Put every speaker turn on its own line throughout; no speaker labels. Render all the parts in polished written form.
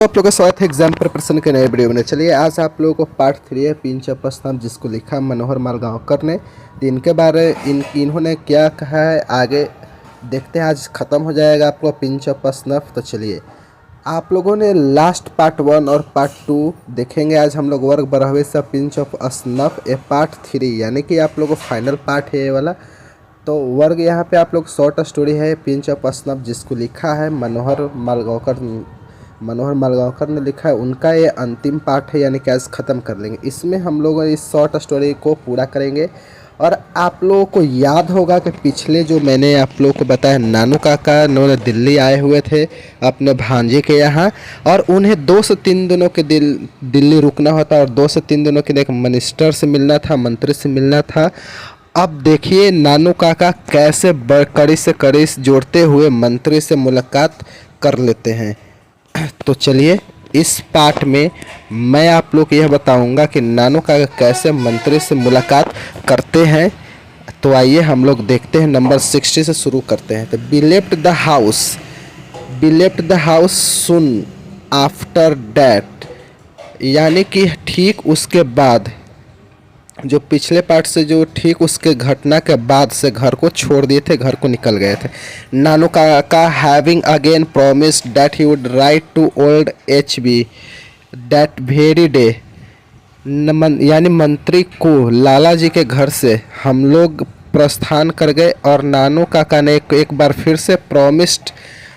आप लोगों का स्वागत है एग्जाम प्रिपरेशन के नए वीडियो में। चलिए आज आप लोगों को पार्ट 3 है पिंच ऑफ स्नफ, जिसको लिखा मनोहर मालगांवकर ने। तो इनके बारे इन्होंने क्या कहा है आगे देखते हैं। आज ख़त्म हो जाएगा आपको पिंच ऑफ स्नफ। तो चलिए आप लोगों ने लास्ट पार्ट 1 और पार्ट 2 देखेंगे। आज हम लोग वर्ग 12वें से pinch of snuff A part 3, यानी कि आप लोगों को फाइनल पार्ट है ये वाला। तो वर्ग यहाँ पे आप लोग शॉर्ट स्टोरी है पिंच ऑफ स्नफ, जिसको लिखा है मनोहर मालगांवकर ने लिखा है। उनका ये अंतिम पार्ट है, यानी कि आज ख़त्म कर लेंगे। इसमें हम लोग इस शॉर्ट स्टोरी को पूरा करेंगे। और आप लोगों को याद होगा कि पिछले जो मैंने आप लोगों को बताया, नानू काका उन्होंने दिल्ली आए हुए थे अपने भांजे के यहाँ, और उन्हें 2 से 3 दिनों के दिल्ली रुकना होता, और 2 से 3 दिनों के लिए एक मिनिस्टर से मिलना था, मंत्री से मिलना था। अब देखिए नानू काका कैसे कड़ी से कड़ी जोड़ते हुए मंत्री से मुलाकात कर लेते हैं। तो चलिए इस पार्ट में मैं आप लोग को यह बताऊंगा कि नानू काका कैसे मंत्री से मुलाकात करते हैं। तो आइए हम लोग देखते हैं। नंबर 60 से शुरू करते हैं। तो be left the house soon after that, यानी कि ठीक उसके बाद, जो पिछले पार्ट से जो ठीक उसके घटना के बाद से घर को छोड़ दिए थे, घर को निकल गए थे। नानू काका having again promised that he would write to old HB that very day, यानी मंत्री को लाला जी के घर से हम लोग प्रस्थान कर गए। और नानू काका ने एक बार फिर से प्रॉमिस्ड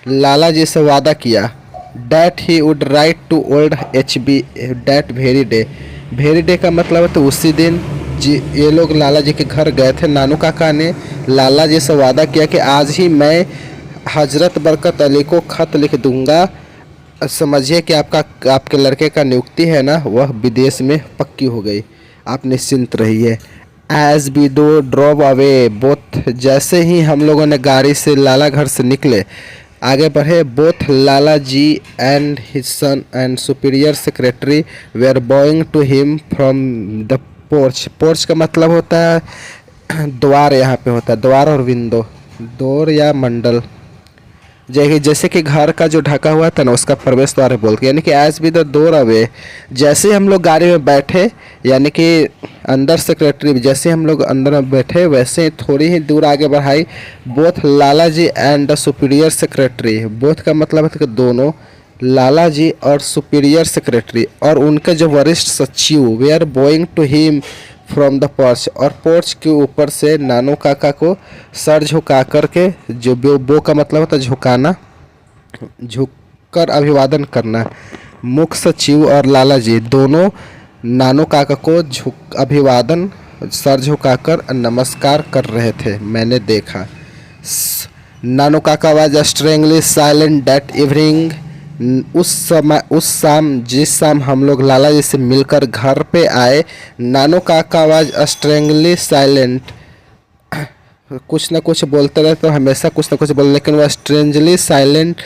लाला जी से वादा किया that he would write to old HB that very day का मतलब है तो उसी दिन जी ये लोग लाला जी के घर गए थे। नानू काका ने लाला जी से वादा किया कि आज ही मैं हजरत बरकत अली को खत लिख दूंगा। समझिए कि आपके लड़के का नियुक्ति है ना, वह विदेश में पक्की हो गई, आप निश्चिंत रहिए। एज बी दो ड्रॉप अवे बोथ, जैसे ही हम लोगों ने गाड़ी से लाला घर से निकले आगे बढ़े, both Lala ji and his son and superior secretary were bowing to him from the porch का मतलब होता है द्वार। यहाँ पे होता है द्वार और विंडो, डोर या मंडल, जैसे कि घर का जो ढका हुआ था ना उसका प्रवेश द्वार बोलते हैं। यानी कि as we drove away, जैसे हम लोग गाड़ी में बैठे, यानी कि अंदर सेक्रेटरी, जैसे हम लोग अंदर में बैठे वैसे थोड़ी ही दूर आगे बढ़ाई। Both Lala ji and the superior secretary, both का मतलब है कि दोनों, लाला जी और सुपीरियर सेक्रेटरी और उनके जो वरिष्ठ सचिव, वे are going to him from the porch, और पोर्च के ऊपर से नानू काका को सर झुका कर के, जो बो का मतलब होता है झुकाना, झुककर अभिवादन करना। मुख्य सचिव और लाला जी दोनों नानू काका को अभिवादन, सर झुकाकर नमस्कार कर रहे थे, मैंने देखा। नानू काका वाज स्ट्रेंगली साइलेंट दैट इवनिंग, उस शाम जिस शाम हम लोग लाला जी से मिलकर घर पे आए, नानू काका वाज स्ट्रेंगली साइलेंट, कुछ ना कुछ बोलते रहे तो हमेशा कुछ ना कुछ बोले, लेकिन वह स्ट्रेंजली साइलेंट,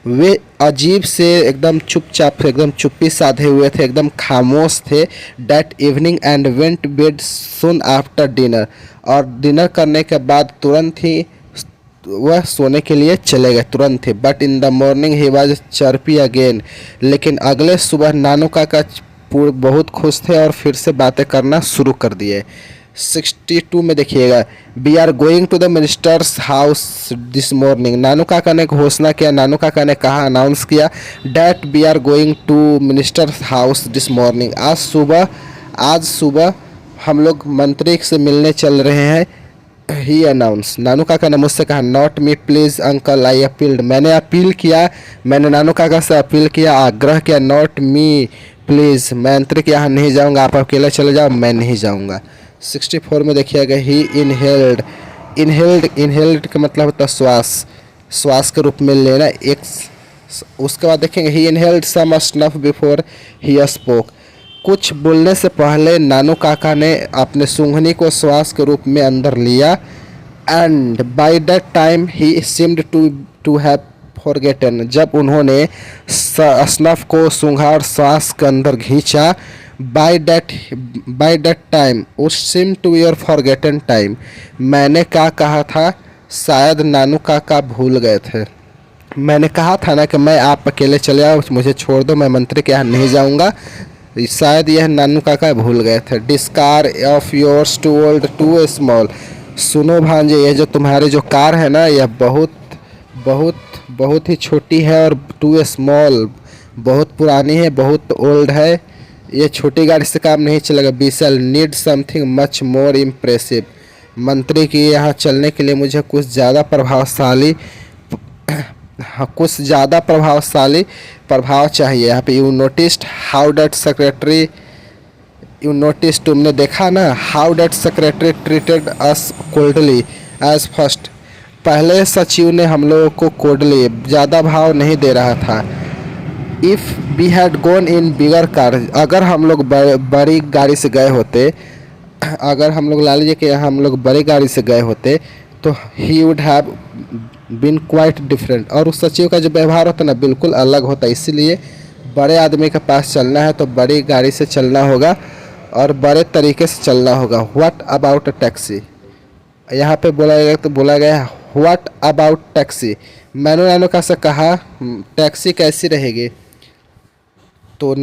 वे अजीब से एकदम चुपचाप, एकदम चुप्पी साधे हुए थे, एकदम खामोश थे। That evening and went bed soon after dinner, और डिनर करने के बाद तुरंत ही वह सोने के लिए चले गए, तुरंत ही। But in the morning he was chirpy again, लेकिन अगले सुबह नानू काका बहुत खुश थे और फिर से बातें करना शुरू कर दिए। 62 में देखिएगा, we are going to the minister's house this morning, Nanu Kaka ने घोषणा किया, नानू काका ने कहा, अनाउंस किया that we are going to minister's house this morning, आज सुबह हम लोग मंत्री से मिलने चल रहे हैं। ही अनाउंस, नानू काका ने मुझसे कहा, not me please uncle I appealed, मैंने अपील किया, मैंने नानू काका से अपील किया, आग्रह किया। नॉट मी प्लीज, मैं मंत्री के यहाँ नहीं जाऊँगा, आप अकेले चले जाओ, मैं नहीं जाऊँगा। 64 में देखिएगा, ही इनहेल्ड का मतलब होता है श्वास के रूप में लेना एक। उसके बाद देखेंगे, he inhaled some snuff before he spoke, कुछ बोलने से पहले नानू काका ने अपने सूंघनी को श्वास के रूप में अंदर लिया। And by that time he seemed to have forgotten, जब उन्होंने स्नफ को सूंघा और श्वास के अंदर खींचा। बाय दैट टाइम उस seem to your forgotten time, मैंने क्या कहा था, शायद नानू काका भूल गए थे। मैंने कहा था ना कि मैं आप अकेले चले आओ, मुझे छोड़ दो, मैं मंत्री के यहाँ नहीं जाऊँगा। शायद यह नानू काका भूल गए थे। This car of yours too old too small. सुनो भांजे, ये जो तुम्हारी जो कार है ना, यह बहुत बहुत बहुत ही छोटी है और टू स्मॉल, बहुत पुरानी है, बहुत ओल्ड है। ये छोटी गाड़ी से काम नहीं चलेगा। We shall need something much more impressive. मंत्री के यहाँ चलने के लिए मुझे कुछ ज़्यादा प्रभावशाली, हाँ, कुछ ज़्यादा प्रभावशाली प्रभाव चाहिए। यहाँ पे you noticed how that secretary, you notice, तुमने देखा ना, how that secretary treated us coldly as first. पहले सचिव ने हम लोगों को कोल्डली, ज़्यादा भाव नहीं दे रहा था। If we had gone in bigger car, अगर हम लोग बड़ी गाड़ी से गए होते, अगर हम लोग लाल जी के यहाँ हम लोग बड़ी गाड़ी से गए होते तो he would have been quite different. और उस सचिव का जो व्यवहार होता ना, बिल्कुल अलग होता। इसीलिए बड़े आदमी के पास चलना है तो बड़ी गाड़ी से चलना होगा और बड़े तरीके से चलना होगा। व्हाट अबाउट अ टैक्सी, यहाँ पे बोला गया व्हाट अबाउट टैक्सी। मैंने नानू का से कहा टैक्सी कैसी रहेगी, तो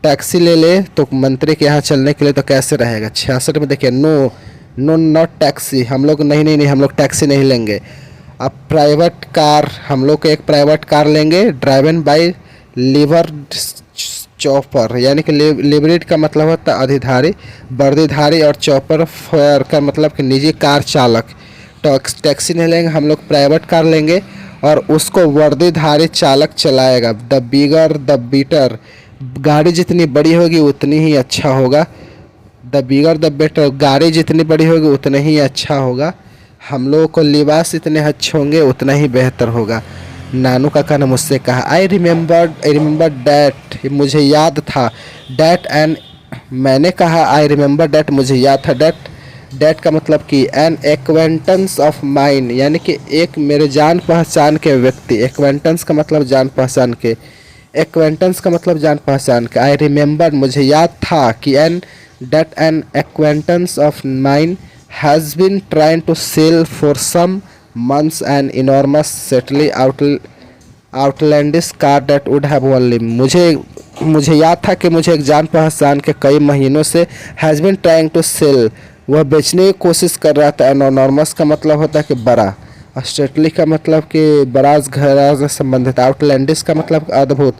टैक्सी ले ले तो मंत्री के यहाँ चलने के लिए तो कैसे रहेगा। 66 में देखिए, नो नो नॉट टैक्सी, हम लोग नहीं, हम लोग टैक्सी नहीं लेंगे। अब प्राइवेट कार, हम लोग एक प्राइवेट कार लेंगे, ड्राइवन बाय लिवर चॉपर, यानी कि लिवरेड का मतलब होता है अधिधारी, वर्दीधारी, और चॉपर फायर का मतलब कि निजी कार चालक। टैक्सी नहीं लेंगे, हम लोग प्राइवेट कार लेंगे और उसको वर्दीधारी चालक चलाएगा। द बिगर द बेटर, गाड़ी जितनी बड़ी होगी उतनी ही अच्छा होगा। द बिगर द बेटर, गाड़ी जितनी बड़ी होगी उतना ही अच्छा होगा। हम लोगों को लिबास इतने अच्छे होंगे उतना ही बेहतर होगा। नानू काका ने मुझसे कहा, आई रिमेंबर डैट, मुझे याद था। डैट एंड, मैंने कहा आई रिमेंबर डैट, मुझे याद था। डैट का मतलब कि एन एक्वेंटेंस ऑफ माइन, यानी कि एक मेरे जान पहचान के व्यक्ति। एक्वेंटेंस का मतलब जान पहचान के, एक्वेंटेंस का मतलब जान पहचान के। आई रिमेंबर, मुझे याद था कि an acquaintance of mine has been trying to sell for some months an enormous certainly outlandish car that would have only, मुझे याद था कि मुझे एक जान पहचान के कई महीनों से has been trying to sell, वह बेचने की कोशिश कर रहा था। enormous का मतलब होता है कि बड़ा, स्टेटली का मतलब कि बराज घराज से संबंधित, आउटलैंडिश का मतलब अद्भुत,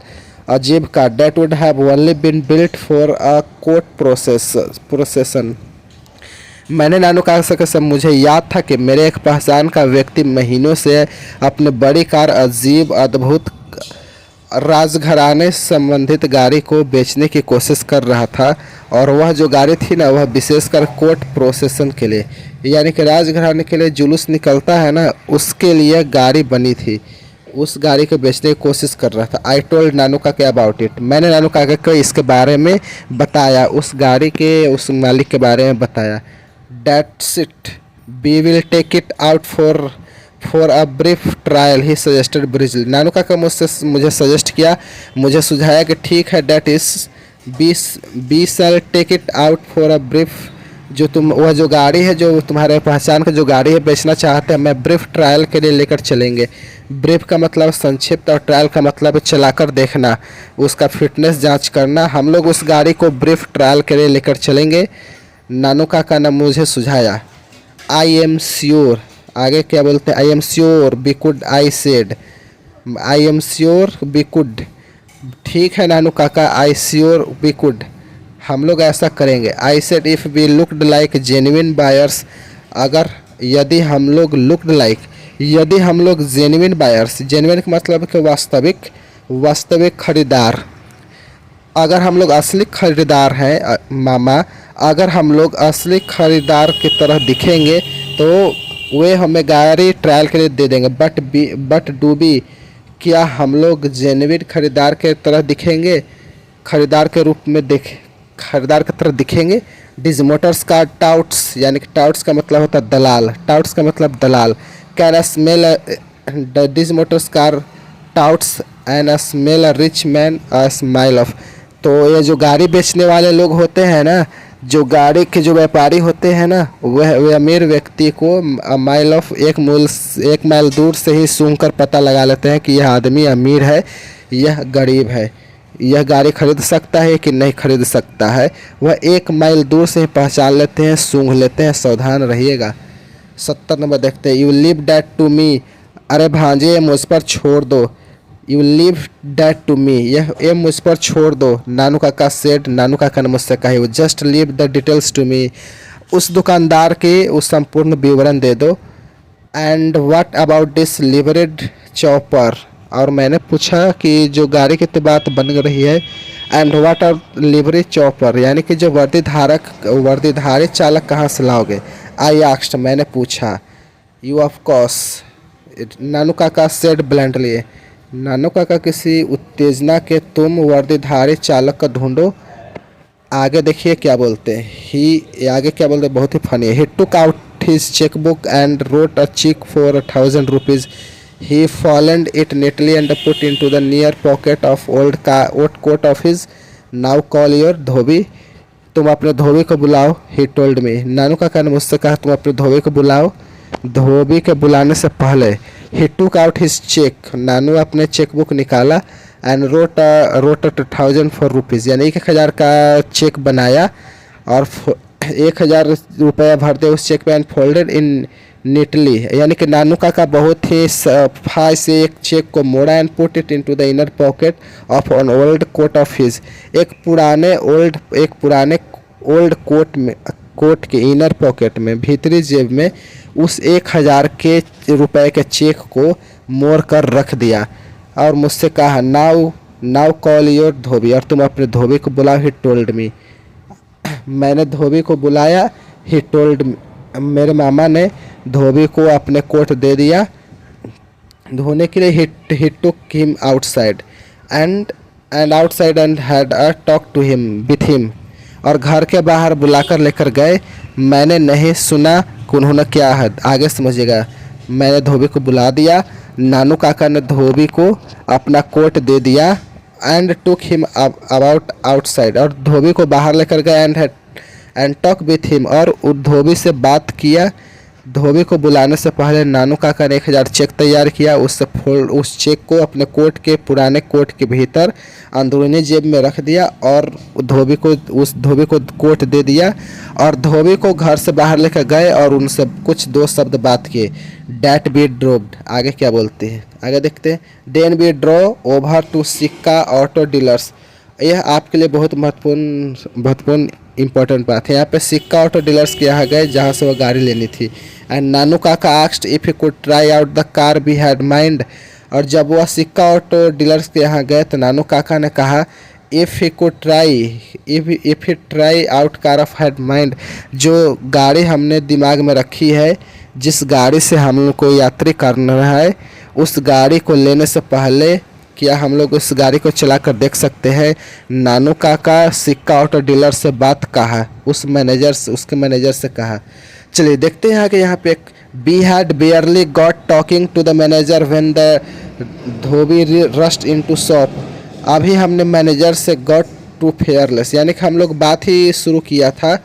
अजीब का। that would have only been built for a court procession। मैंने नानू कहा सके सब, मुझे याद था कि मेरे एक पहचान का व्यक्ति महीनों से अपने बड़ी कार, अजीब अद्भुत राजघराने संबंधित गाड़ी को बेचने की कोशिश कर रहा था। और वह जो गाड़ी थी ना, वह विशेषकर कोर्ट प्रोसेसन के लिए, यानी कि राजघराने के लिए जुलूस निकलता है ना, उसके लिए गाड़ी बनी थी। उस गाड़ी को बेचने की कोशिश कर रहा था। आई टोल्ड नानू काका अबाउट इट, मैंने नानू काका को इसके बारे में बताया, उस गाड़ी के उस मालिक के बारे में बताया। That's it. We will take it out for a brief trial, he suggested briefly। नानू काका मुझे सजेस्ट किया, मुझे सुझाया कि ठीक है, that is we shall take it out for a brief, जो तुम वह जो गाड़ी है, जो तुम्हारे पहचान का जो गाड़ी है बेचना चाहते हैं, मैं ब्रीफ ट्रायल के लिए लेकर चलेंगे। ब्रीफ का मतलब संक्षिप्त और ट्रायल का मतलब चलाकर देखना, उसका फिटनेस जांच करना। हम लोग उस गाड़ी को ब्रीफ ट्रायल के लिए लेकर चलेंगे। नानू काका ने मुझे सुझाया। आई एम श्योर, आगे क्या बोलते हैं, I am sure we could, I said I am sure we could. ठीक है नानू काका, आई श्योर वी कुड, हम लोग ऐसा करेंगे। I said if we looked like genuine buyers, अगर यदि हम लोग लुक्ड लाइक, यदि हम लोग जेन्युइन बायर्स, जेन्युइन का मतलब कि वास्तविक खरीदार, अगर हम लोग असली खरीदार हैं मामा, अगर हम लोग असली खरीदार की तरह दिखेंगे तो वे हमें गाड़ी ट्रायल के लिए दे देंगे। बट डू बी, क्या हम लोग जेन्युइन खरीदार के तरह दिखेंगे, खरीदार के रूप में खरीदार की तरह दिखेंगे। डिज मोटर्स का टाउट्स, यानी कि टाउट्स का मतलब होता है दलाल, टाउट्स का मतलब दलाल। Can smell, this motors car touts and smell a rich man a smile off. तो ये जो गाड़ी बेचने वाले लोग होते हैं ना, जो गाड़ी के जो व्यापारी होते हैं ना, वह अमीर व्यक्ति को माइल ऑफ 1 माइल दूर से ही सूंघ कर पता लगा लेते हैं कि यह आदमी अमीर है, यह गरीब है, यह गाड़ी खरीद सकता है कि नहीं खरीद सकता है। वह 1 माइल दूर से ही पहचान लेते हैं, सूंघ लेते हैं। सावधान रहिएगा। 70 नंबर देखते हैं। You leave that to me, अरे भांजे मुझ पर छोड़ दो। You leave that to me, ये मुझ पर छोड़ दो। नानू काका सेड, नानू काका ने मुझसे कहा, you just leave the details to me, उस दुकानदार के उस संपूर्ण विवरण दे दो। And what about this liveried chopper, और मैंने पूछा कि जो गाड़ी की तो बात बन रही है। And what are livery chauffeur, यानी कि जो वर्दीधारी चालक कहाँ से लाओगे। आई आस्क्ड, मैंने पूछा। यू ऑफ कोर्स, नानू काका सेड ब्लंटली, नानू काका किसी उत्तेजना के, तुम वर्दीधारी चालक का ढूंढो। आगे देखिए क्या बोलते हैं। ही आगे क्या बोलते हैं, बहुत ही फनी है। He took out his chequebook and wrote a cheque for 1000 rupees. He folded it neatly and put into the near pocket of old coat of his. Now call your धोबी, तुम अपने धोबी को बुलाओ। He told me, नानू काका ने मुझसे कहा तुम अपने धोबी को बुलाओ। धोबी के बुलाने से पहले he took out his check, नानू अपने चेकबुक निकाला। and wrote 1000 रुपीज़, यानी 1000 का चेक बनाया और 1000 रुपया भर दे उस चेक पे। एंड फोल्डेड इन नीटली, यानी कि नानू काका बहुत ही सफाई से एक चेक को मोड़ा। And put it into the inner pocket of an old coat of his, एक पुराने ओल्ड कोट के इनर पॉकेट में, भीतरी जेब में उस 1000 के रुपए के चेक को मोड़ कर रख दिया। और मुझसे कहा नाउ कॉल योर धोबी, और तुम अपने धोबी को बुलाओ। ही टोल्ड मी, मैंने धोबी को बुलाया। ही टोल्ड, मेरे मामा ने धोबी को अपने कोट दे दिया धोने के लिए। He took him outside and outside and had a talk to him with him, और घर के बाहर बुलाकर लेकर गए। मैंने नहीं सुना कि उन्होंने क्या है, आगे समझिएगा। मैंने धोबी को बुला दिया, नानू काका ने धोबी को अपना कोट दे दिया। And took him about outside, और धोबी को बाहर लेकर गए। एंड टॉक विथ हिम, और धोबी से बात किया। धोबी को बुलाने से पहले नानू काका ने 1000 चेक तैयार किया। उस चेक को अपने पुराने कोट के भीतर अंदरूनी जेब में रख दिया और उस धोबी को कोट दे दिया। और धोबी को घर से बाहर लेकर गए और उनसे कुछ 2 शब्द बात किए। डैट बी ड्रोव्ड, आगे क्या बोलते हैं, आगे देखते हैं। Then we drove over to Sikka auto dealers, यह आपके लिए बहुत महत्वपूर्ण इंपॉर्टेंट बात है। यहाँ पे सिक्का ऑटो डीलर्स के यहाँ गए जहाँ से वो गाड़ी लेनी थी। एंड नानू काका asked if he could try out the car we had mind, और जब वह सिक्का ऑटो डीलर्स के यहाँ गए तो नानू काका ने कहा if he try out car of had mind, जो गाड़ी हमने दिमाग में रखी है, जिस गाड़ी से हम लोग को यात्री करना है, उस गाड़ी को लेने से पहले क्या हम लोग उस गाड़ी को चला कर देख सकते हैं। नानू काका सिक्का ऑटो डीलर से बात कहा, उसके मैनेजर से कहा। चलिए देखते हैं कि यहाँ पे एक we had barely got talking to the manager when the dhobi rushed into shop, अभी हमने मैनेजर से गॉट टू फेयरलेस, यानी कि हम लोग बात ही शुरू किया था।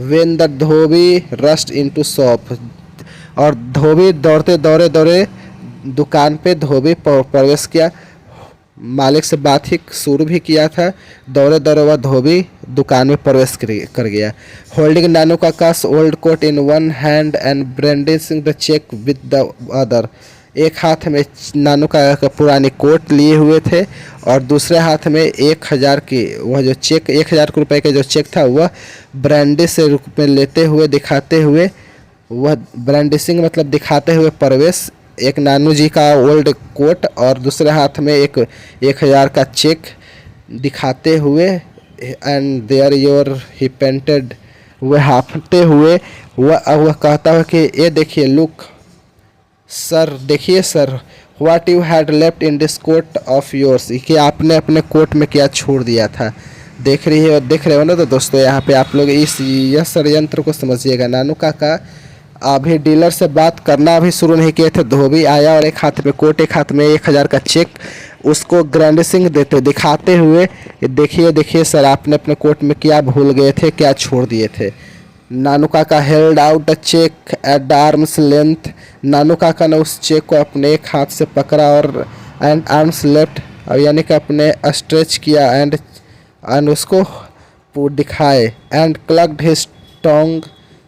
When the dhobi rushed into shop, और धोबी दौड़े दुकान पे धोबी प्रवेश किया। मालिक से बात ही शुरू भी किया था। दौड़े वह धोबी दुकान में प्रवेश कर गया। होल्डिंग नानू काका's old coat in one hand and brandishing the cheque with the other, एक हाथ में नानू काका का पुरानी कोट लिए हुए थे और दूसरे हाथ में 1000 की वह जो चेक 1000 रुपये का जो चेक था वह ब्रांडी से रूप में लेते हुए दिखाते हुए, वह ब्रांडिशिंग मतलब दिखाते हुए प्रवेश, एक नानू जी का ओल्ड कोट और दूसरे हाथ में एक 1000 का चेक दिखाते हुए। And there your he panted, वह हाफते हुए वह कहता है कि ये देखिए, लुक सर, देखिए sir, what you had left in this coat of yours, कि आपने अपने कोट में क्या छोड़ दिया था। देख रहे हो ना। तो दोस्तों यहाँ पे आप लोग यह षड्यंत्र को समझिएगा। नानू काका अभी डीलर से बात करना अभी शुरू नहीं किए थे, धोबी आया और एक हाथ में कोट, एक हाथ में 1000 का चेक उसको ग्रैंडिसिंग देते दिखाते हुए, देखिए देखिए सर, आपने अपने कोट में क्या भूल गए थे, क्या छोड़ दिए थे। Nanu Kaka held out the cheque at the arm's length. Nanu Kaka ने उस चेक को अपने एक हाथ से पकड़ा और एंड आर्म्स लेफ्ट, यानी कि अपने स्ट्रेच किया एंड उसको दिखाए and clucked his tongue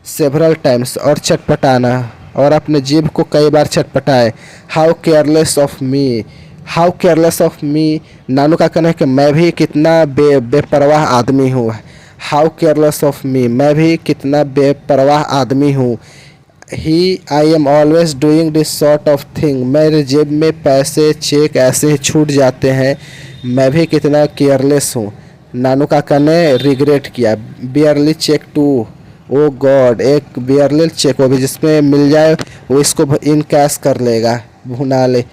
several times, और चटपटाना, और अपने जीभ को कई बार चटपटाए। How careless of me, how careless of me. Nanu का कहना है कि मैं भी कितना बेपरवाह आदमी हूँ। हाउ केयरलेस ऑफ मी, मैं भी कितना बेपरवाह आदमी हूँ। He I am always doing this sort of thing, मेरे जेब में पैसे चेक ऐसे ही छूट जाते हैं, मैं भी कितना केयरलेस हूँ। नानू काका ने रिग्रेट किया। Bearer cheque too, oh God, एक बियरली चेक, वो भी जिसमें मिल जाए वो इसको इन कैश कर लेगा, भुना ले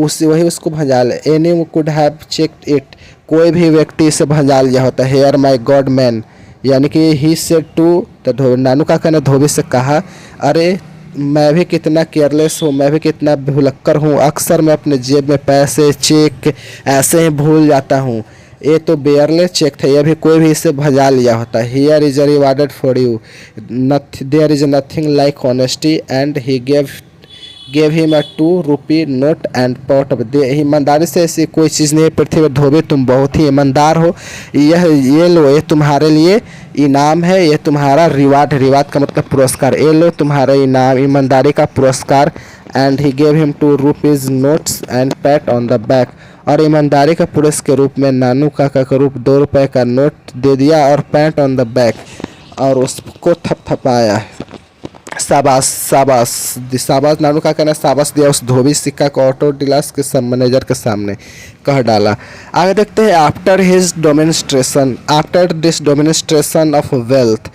उसी वही उसको भंजा ले। Any could have checked it, कोई भी व्यक्ति इसे भंजा लिया होता। हेयर माई गॉड मैन, यानी कि ही सेड टू, तो नानू काका ने धोबी से कहा, अरे मैं भी कितना केयरलेस हूँ, मैं भी कितना भुलक्कर हूँ, अक्सर मैं अपने जेब में पैसे चेक ऐसे ही भूल जाता हूँ। ये तो बेयरलेस चेक था, ये भी कोई भी इसे भजा लिया होता। Here is rewarded for you, there is nothing like honesty and he gave him a 2 rupee note and pot of the. ईमानदारी से ऐसी कोई चीज़ नहीं पृथ्वी पर, धोबी तुम बहुत ही ईमानदार हो, ये लो, ये तुम्हारे लिए इनाम है, ये तुम्हारा रिवार्ड, रिवार्ड का मतलब पुरस्कार, ये लो तुम्हारा इनाम, ईमानदारी का पुरस्कार। And he gave him 2 rupees notes and PAT on the back, और ईमानदारी का पुरस्कार के रूप में नानू काका का रूप 2 रुपये का नोट दे दिया और पैट ऑन द बैक, और उसको थपथपाया। शाबाश शाबाश शाबाश, नानू काका ने शाबाश दिया उस धोबी सिक्का को ऑटो डीलर्स के सब मैनेजर के सामने कह डाला। आगे देखते हैं, after his administration, after this administration of wealth,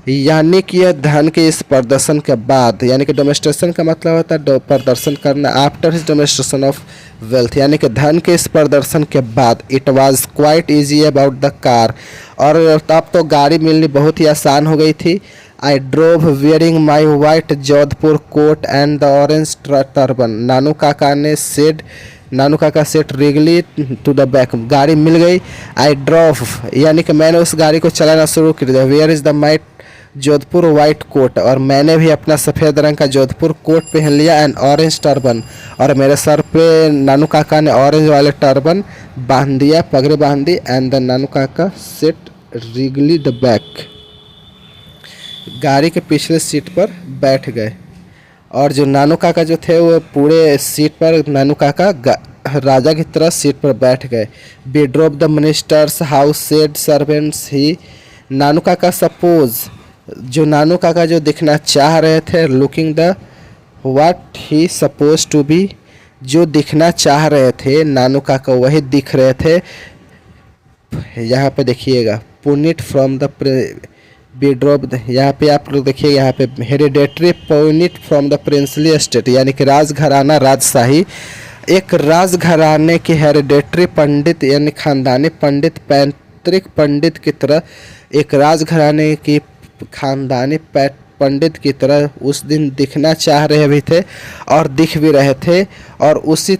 यानी कि यह धन के इस प्रदर्शन के बाद, यानी कि डोमिनिस्ट्रेशन का मतलब होता है प्रदर्शन करना। आफ्टर हिज डोमिनिस्ट्रेशन ऑफ वेल्थ, यानी कि धन के इस प्रदर्शन के बाद, it was quite easy about the car, और अब तो गाड़ी मिलनी बहुत ही आसान हो गई थी। I drove wearing my white Jodhpur coat and the orange turban, Nanu Kaka sat regally to the back, गाड़ी मिल गई। आई ड्रोव, यानी कि मैंने उस गाड़ी को चलाना शुरू कर दिया। Where is the my Jodhpur white coat, और मैंने भी अपना सफ़ेद रंग का जोधपुर कोट पहन लिया। एंड ऑरेंज टर्बन, और मेरे सर पे नानू काका ने ऑरेंज वाले टर्बन बांध दिया, पगड़ी बांध दी। And the Nanu Kaka sat Wrigley the back, गाड़ी के पिछले सीट पर बैठ गए, और जो नानू काका जो थे वो पूरे सीट पर नानू काका राजा की तरह सीट पर बैठ गए। Be drop the minister's house said servants he, Nanu Kaka suppose, जो नानू काका जो दिखना चाह रहे थे, looking the what he suppose to be, जो दिखना चाह रहे थे नानू काका वही दिख रहे थे। यहाँ पे देखिएगा, पुनिट फ्रॉम द बीड्रॉप, यहाँ पे आप लोग देखिए, यहाँ पे hereditary point from the princely estate, यानी कि राजघराना राजशाही, एक राजघराने की हेरिडेटरी पंडित यानी खानदानी पंडित, पैतृक पंडित की तरह, एक राजघराने की खानदानी पंडित की तरह उस दिन दिखना चाह रहे भी थे और दिख भी रहे थे, और उसी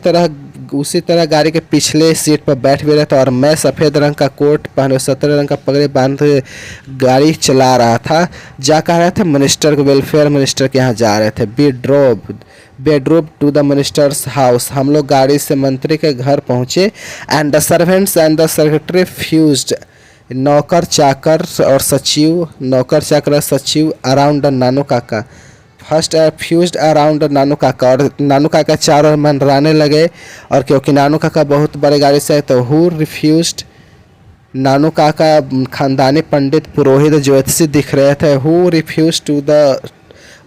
तरह गाड़ी के पिछले सीट पर बैठ भी रहे थे। और मैं सफ़ेद रंग का कोट पहने, 17 रंग का पगड़ी बांध गाड़ी चला रहा था। जा कह रहे थे मिनिस्टर के, वेलफेयर मिनिस्टर के यहाँ जा रहे थे। We drove to the minister's house, हम लोग गाड़ी से मंत्री के घर पहुँचे। And the servants and the secretary fussed, नौकर चाकर और सचिव अराउंड नानू काका, फर्स्ट फ्यूज्ड अराउंड नानू काका, और नानू काका चारों मंडराने लगे। और क्योंकि नानू काका बहुत बड़े गाड़ी से आए, तो हु रिफ्यूज्ड, नानू काका खानदानी पंडित पुरोहित ज्योतिषी दिख रहे थे। हु रिफ्यूज टू द,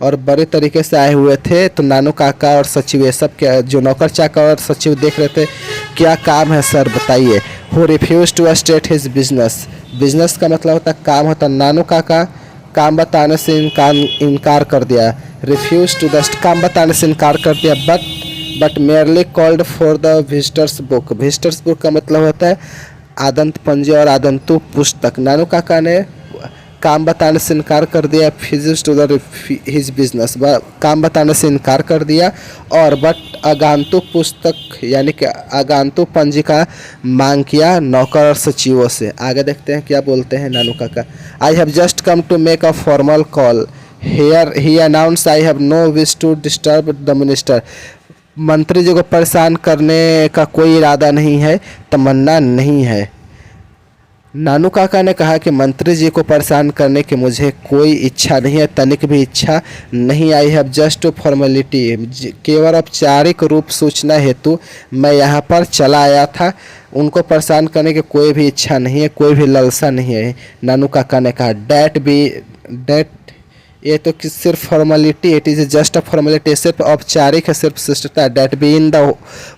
और बड़े तरीके से आए हुए थे। तो नानू काका और सचिव, ये सब क्या, जो नौकर चाकर और सचिव देख रहे थे, क्या काम है सर बताइए। Who refuse to state his business, business का मतलब होता काम होता। नानू काका काम बताने से इनकार कर दिया। रिफ्यूज टू द, काम बताने से इनकार कर दिया। But merely called for the visitors book, visitors book का मतलब होता है आदंत पंजे और आदंतु पुस्तक। नानू काका ने काम बताने से इनकार कर दिया, physics to the his business, काम बताने से इनकार कर दिया। और बट आगंतुक पुस्तक यानी कि आगंतुक पंजिका मांग किया नौकर और सचिवों से। आगे देखते हैं क्या बोलते हैं नानू काका। I have just come to make a formal call here he announce I have no wish to disturb the minister. मंत्री जी को परेशान करने का कोई इरादा नहीं है, तमन्ना नहीं है। नानू काका ने कहा कि मंत्री जी को परेशान करने की मुझे कोई इच्छा नहीं है, तनिक भी इच्छा नहीं। I have just to formality, केवल औपचारिक रूप सूचना हेतु मैं यहाँ पर चला आया था। उनको परेशान करने की कोई भी इच्छा नहीं है, कोई भी लालसा नहीं है। नानू काका ने कहा डेट ये तो सिर्फ formality, it is just a formality, सिर्फ औपचारिक है, सिर्फ शिष्टता। That we in the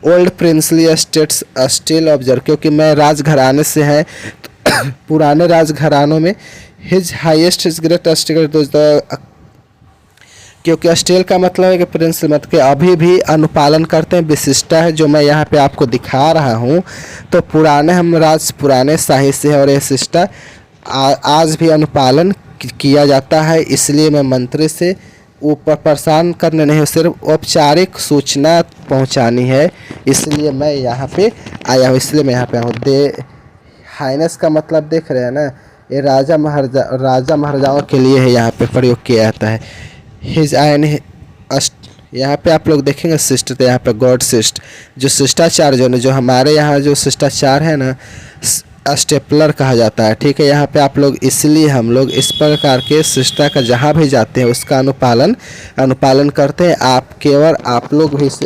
old princely states still observe, क्योंकि मैं राजघराने से हैं, पुराने राजघरानों में हिज हाईएस्ट हिज ग्रेटेस्ट, क्योंकि स्टिल का मतलब है कि प्रिंस मत के अभी भी अनुपालन करते हैं। विशिष्टता है जो मैं यहाँ पे आपको दिखा रहा हूँ, तो पुराने हम राज पुराने शाही से है और ये शिष्टता आज भी अनुपालन किया जाता है। इसलिए मैं मंत्री से ऊपर परेशान करने नहीं, सिर्फ औपचारिक सूचना पहुंचानी है, इसलिए मैं यहाँ पे आया हूँ, इसलिए मैं यहाँ पे आया हूँ। दे हाइनेस का मतलब देख रहे हैं ना, ये राजा महाराजाओं के लिए है, यहाँ पे प्रयोग किया जाता है। हिज आयन यहाँ पे आप लोग देखेंगे शिष्ट, तो यहाँ पे गॉड शिष्ट, जो शिष्टाचार जो हमारे यहाँ जो शिष्टाचार है ना, स्टेपलर कहा जाता है। ठीक है, यहाँ पे आप लोग इसलिए हम लोग इस प्रकार के शिष्टा का जहाँ भी जाते हैं उसका अनुपालन करते हैं। आप लोग भी इसे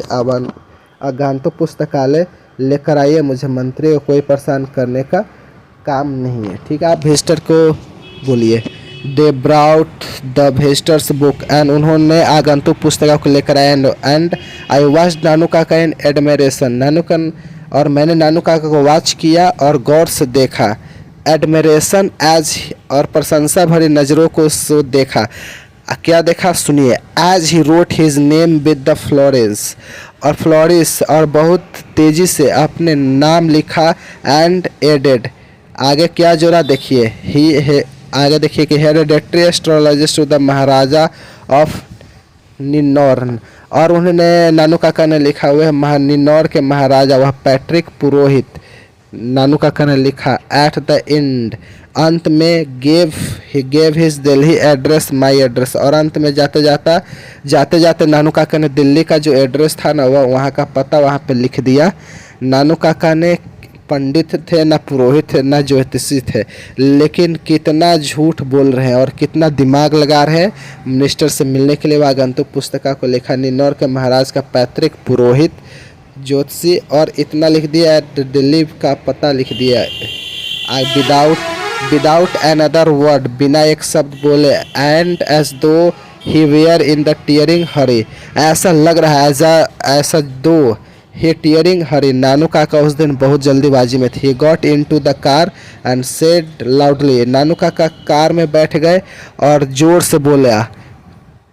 आगंतुक पुस्तकालय लेकर आइए, मुझे मंत्री को कोई परेशान करने का काम नहीं है। ठीक है, आप विजिटर को बोलिए they brought the visitors book एंड उन्होंने आगंतुक पुस्तकों को लेकर आए एंड आई वॉच्ड नानू काका इन एडमिरेशन, और मैंने नानू काका को वॉच किया और गौर से देखा। एडमिरेशन एज और प्रशंसा भरी नज़रों को सो देखा। क्या देखा सुनिए। As he wrote his name with the flourish और बहुत तेज़ी से अपने नाम लिखा एंड एडेड। आगे क्या जोड़ा देखिए, आगे देखिए कि hereditary astrologer to the maharaja of Ninnaur, और उन्होंने नानू काका ने लिखा हुआ है निन्नौर के महाराजा वह पैट्रिक पुरोहित। नानू काका ने लिखा एट द एंड, अंत में गेव हिज दिल्ली एड्रेस माई एड्रेस, और अंत में जाते जाते नानू काका ने दिल्ली का जो एड्रेस था ना, वह वहाँ का पता वहाँ पे लिख दिया। नानू काका ने पंडित थे ना पुरोहित थे ना ज्योतिषी थे, लेकिन कितना झूठ बोल रहे हैं और कितना दिमाग लगा रहे हैं मिनिस्टर से मिलने के लिए। वह आगंतुक पुस्तका को लिखा निन्नौर के महाराज का पैतृक पुरोहित ज्योतिषी, और इतना लिख दिया दिल्ली का पता लिख दिया विदाउट अनदर वर्ड, बिना एक शब्द बोले। एंड एज दो ही वेयर इन द टीयरिंग हरी, ऐसा लग रहा है ऐसा दो ही टीयरिंग हरी, नानू काका उस दिन बहुत जल्दीबाजी में थे। Got into the car and said loudly, Nanu Kaka car में बैठ गए और जोर से बोला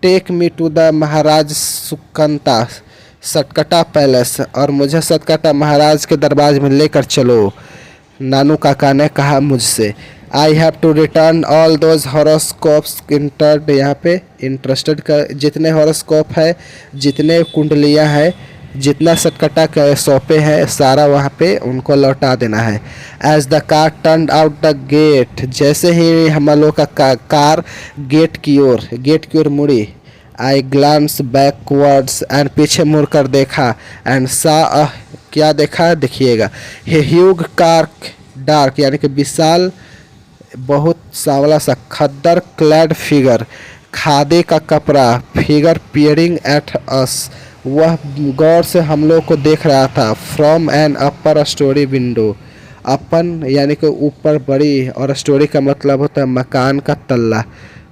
take me to the Maharaj Sukanta Satkata palace, और मुझे सटकटा महाराज के दरबार में लेकर चलो। नानू काका ने कहा मुझसे I have to return all those horoscopes entered, यहाँ पे इंटरेस्टेड का जितने हॉरोस्कोप है, जितने कुंडलियाँ हैं, जितना सटकटा के सौंपे हैं, सारा वहाँ पे उनको लौटा देना है। As the car turn out the gate, जैसे ही हम लोग का कार गेट की ओर मुड़ी, आई ग्लांस बैकवर्ड्स एंड पीछे मुड़कर देखा एंड सा क्या देखा देखिएगा, ह्यूग कार्क डार्क यानी कि विशाल बहुत सांवला सा खद्दर क्लैड फिगर, खादी का कपड़ा फिगर पियरिंग एट अस, वह गौर से हम लोग को देख रहा था। From an upper storey window, अपन यानी कि ऊपर बड़ी, और स्टोरी का मतलब होता है मकान का तल्ला,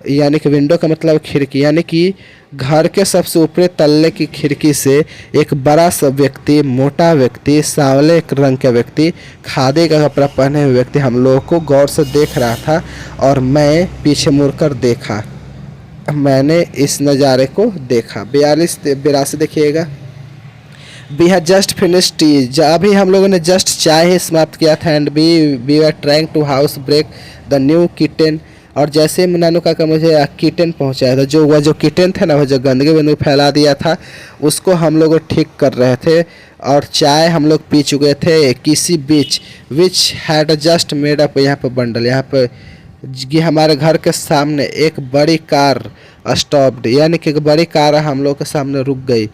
यानी कि विंडो का मतलब खिड़की, यानी कि घर के सबसे ऊपरी तल्ले की खिड़की से एक बड़ा सा व्यक्ति, मोटा व्यक्ति, सांवले रंग का व्यक्ति, खादी का कपड़ा पहने हुए व्यक्ति हम लोगों को गौर से देख रहा था, और मैं पीछे मुड़कर देखा, मैंने इस नज़ारे को देखा। 82 देखिएगा। We had just finish tea, अभी हम लोगों ने जस्ट चाय ही समाप्त किया था। And we are trying to house break the new kitten, और जैसे ही नानू काका मुझे किटन पहुंचाया था, जो किटन था ना, वो जो गंदगी फैला दिया था, उसको हम लोग ठीक कर रहे थे। और चाय हम लोग पी चुके थे किसी बीच which had just made up. यहाँ पर बंडल, यहाँ पर कि हमारे घर के सामने एक बड़ी कार स्टॉप्ड, यानी कि एक बड़ी कार हम लोग के सामने रुक गई।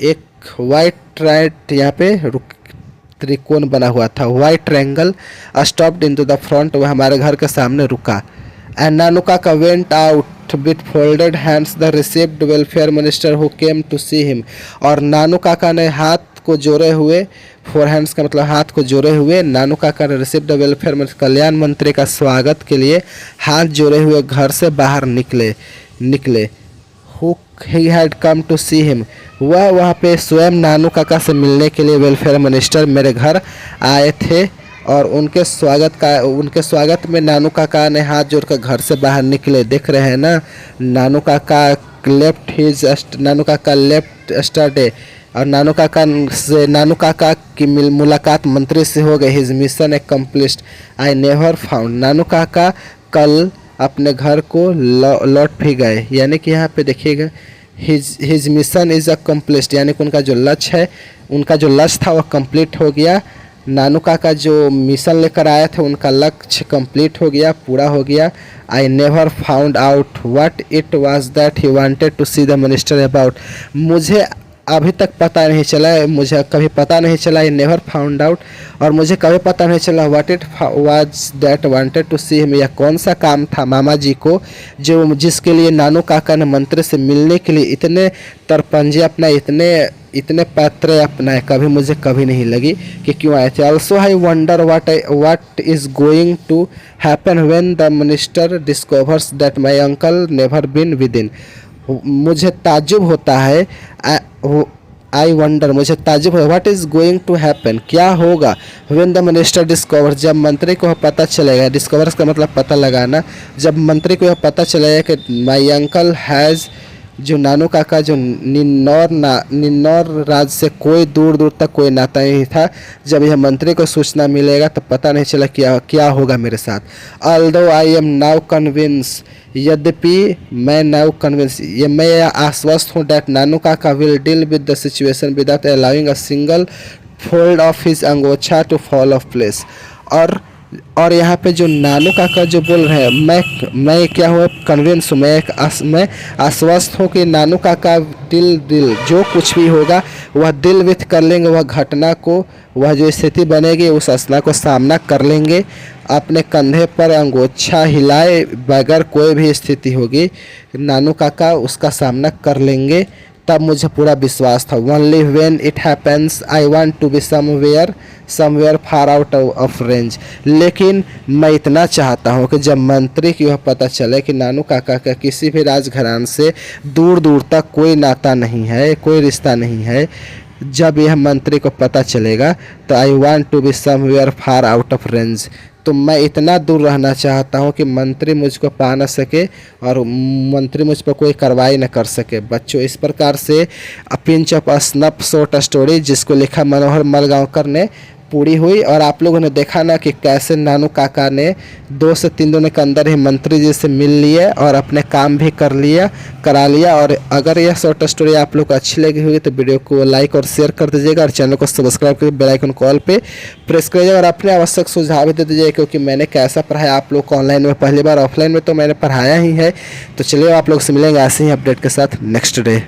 एक वाइट राइट यहाँ पे रुक त्रिकोण बना हुआ था, white triangle stopped into the front, वो हमारे घर के सामने रुका। एंड नानू काका went out with folded hands the received welfare minister who came to see him. और नानू काका ने हाथ को जोड़े हुए, फोर हैंड्स का मतलब हाथ को जोड़े हुए, नानू काका ने रिसीव्ड वेलफेयर कल्याण मंत्री का स्वागत के लिए हाथ जोड़े हुए घर से बाहर निकले। Who he had come to see him, वह वहाँ पे स्वयं नानू काका से मिलने के लिए वेलफेयर मिनिस्टर मेरे घर आए थे। और उनके स्वागत में नानू काका ने हाथ जोड़कर घर से बाहर निकले। देख रहे हैं ना, नानू काका लेफ्ट स्टरडे, और नानू काका की मुलाकात मंत्री से हो गई। His mission accomplished I never found, Nanu Kaka कल अपने घर को लौट भी गए। यानी कि यहाँ पे देखिएगा, हिज मिशन इज़ अकम्प्लिश्ड, यानी कि उनका जो लक्ष्य था वह कंप्लीट हो गया। नानू काका जो मिशन लेकर आए थे उनका लक्ष्य कंप्लीट हो गया, पूरा हो गया। I never found out what it was that he wanted to see the minister about, मुझे अभी तक पता नहीं चला, मुझे कभी पता नहीं चला, आई नेवर फाउंड आउट, और मुझे कभी पता नहीं चला what it was that wanted to see him, यह कौन सा काम था मामा जी को जिसके लिए नानू काका ने मंत्री से मिलने के लिए इतने तरपंजे अपनाए, इतने पैतरे अपनाए, कभी नहीं लगी कि क्यों आए थे। Also I wonder what is going to happen when the minister discovers that my uncle never been with in, मुझे ताज्जुब होता है, आई वंडर मुझे ताज्जुब है, what is going to happen, क्या होगा, व्हेन द मिनिस्टर डिस्कवर, जब मंत्री को पता चलेगा, डिस्कवर्स का मतलब पता लगाना, जब मंत्री को पता चलेगा कि माई अंकल हैज़, जो नानू काका जो निन्नौर राज्य से कोई दूर तक कोई नाता नहीं था, जब यह मंत्री को सूचना मिलेगा तो पता नहीं चला क्या होगा मेरे साथ। Although I am now convince, यद्यपि मैं नाउ कन्विंस, ये मैं आश्वस्त हूँ, that Nanu Kaka will deal with the situation without allowing a single fold of his angocha to fall of place. और यहाँ पे जो नानू काका जो बोल रहे हैं, मैं क्या हुआ कन्विंस हूँ, मैं आश्वस्त हूँ कि नानू काका दिल जो कुछ भी होगा वह दिल विथ कर लेंगे, वह घटना को, वह जो स्थिति बनेगी उस असना को सामना कर लेंगे, अपने कंधे पर अंगोछा हिलाए बगैर कोई भी स्थिति होगी नानू काका उसका सामना कर लेंगे। तब मुझे पूरा विश्वास था। Only when it happens I want to be somewhere far out of range, लेकिन मैं इतना चाहता हूँ कि जब मंत्री को यह पता चले कि नानू काका का किसी भी राजघराने से दूर तक कोई नाता नहीं है, कोई रिश्ता नहीं है, जब यह मंत्री को पता चलेगा तो I want to be somewhere far out of range, तो मैं इतना दूर रहना चाहता हूँ कि मंत्री मुझको पा न सके और मंत्री मुझ पर कोई कार्रवाई न कर सके। बच्चों, इस प्रकार से a pinch of a snuff short story जिसको लिखा मनोहर मलगांवकर ने पूरी हुई। और आप लोगों ने देखा ना कि कैसे नानू काका ने 2 से 3 दिनों के अंदर ही मंत्री जी से मिल लिए और अपने काम भी करा लिया। और अगर यह शॉर्ट स्टोरी आप लोग को अच्छी लगी होगी तो वीडियो को लाइक और शेयर कर दीजिएगा और चैनल को सब्सक्राइब करके बेल आइकन कॉल पे प्रेस करिएगा और अपने आवश्यक सुझाव भी दे दीजिएगा, क्योंकि मैंने कैसा पढ़ाया आप लोग को ऑनलाइन में पहली बार, ऑफलाइन में तो मैंने पढ़ाया ही है। तो चलिए आप लोग से मिलेंगे ऐसे ही अपडेट के साथ नेक्स्ट डे।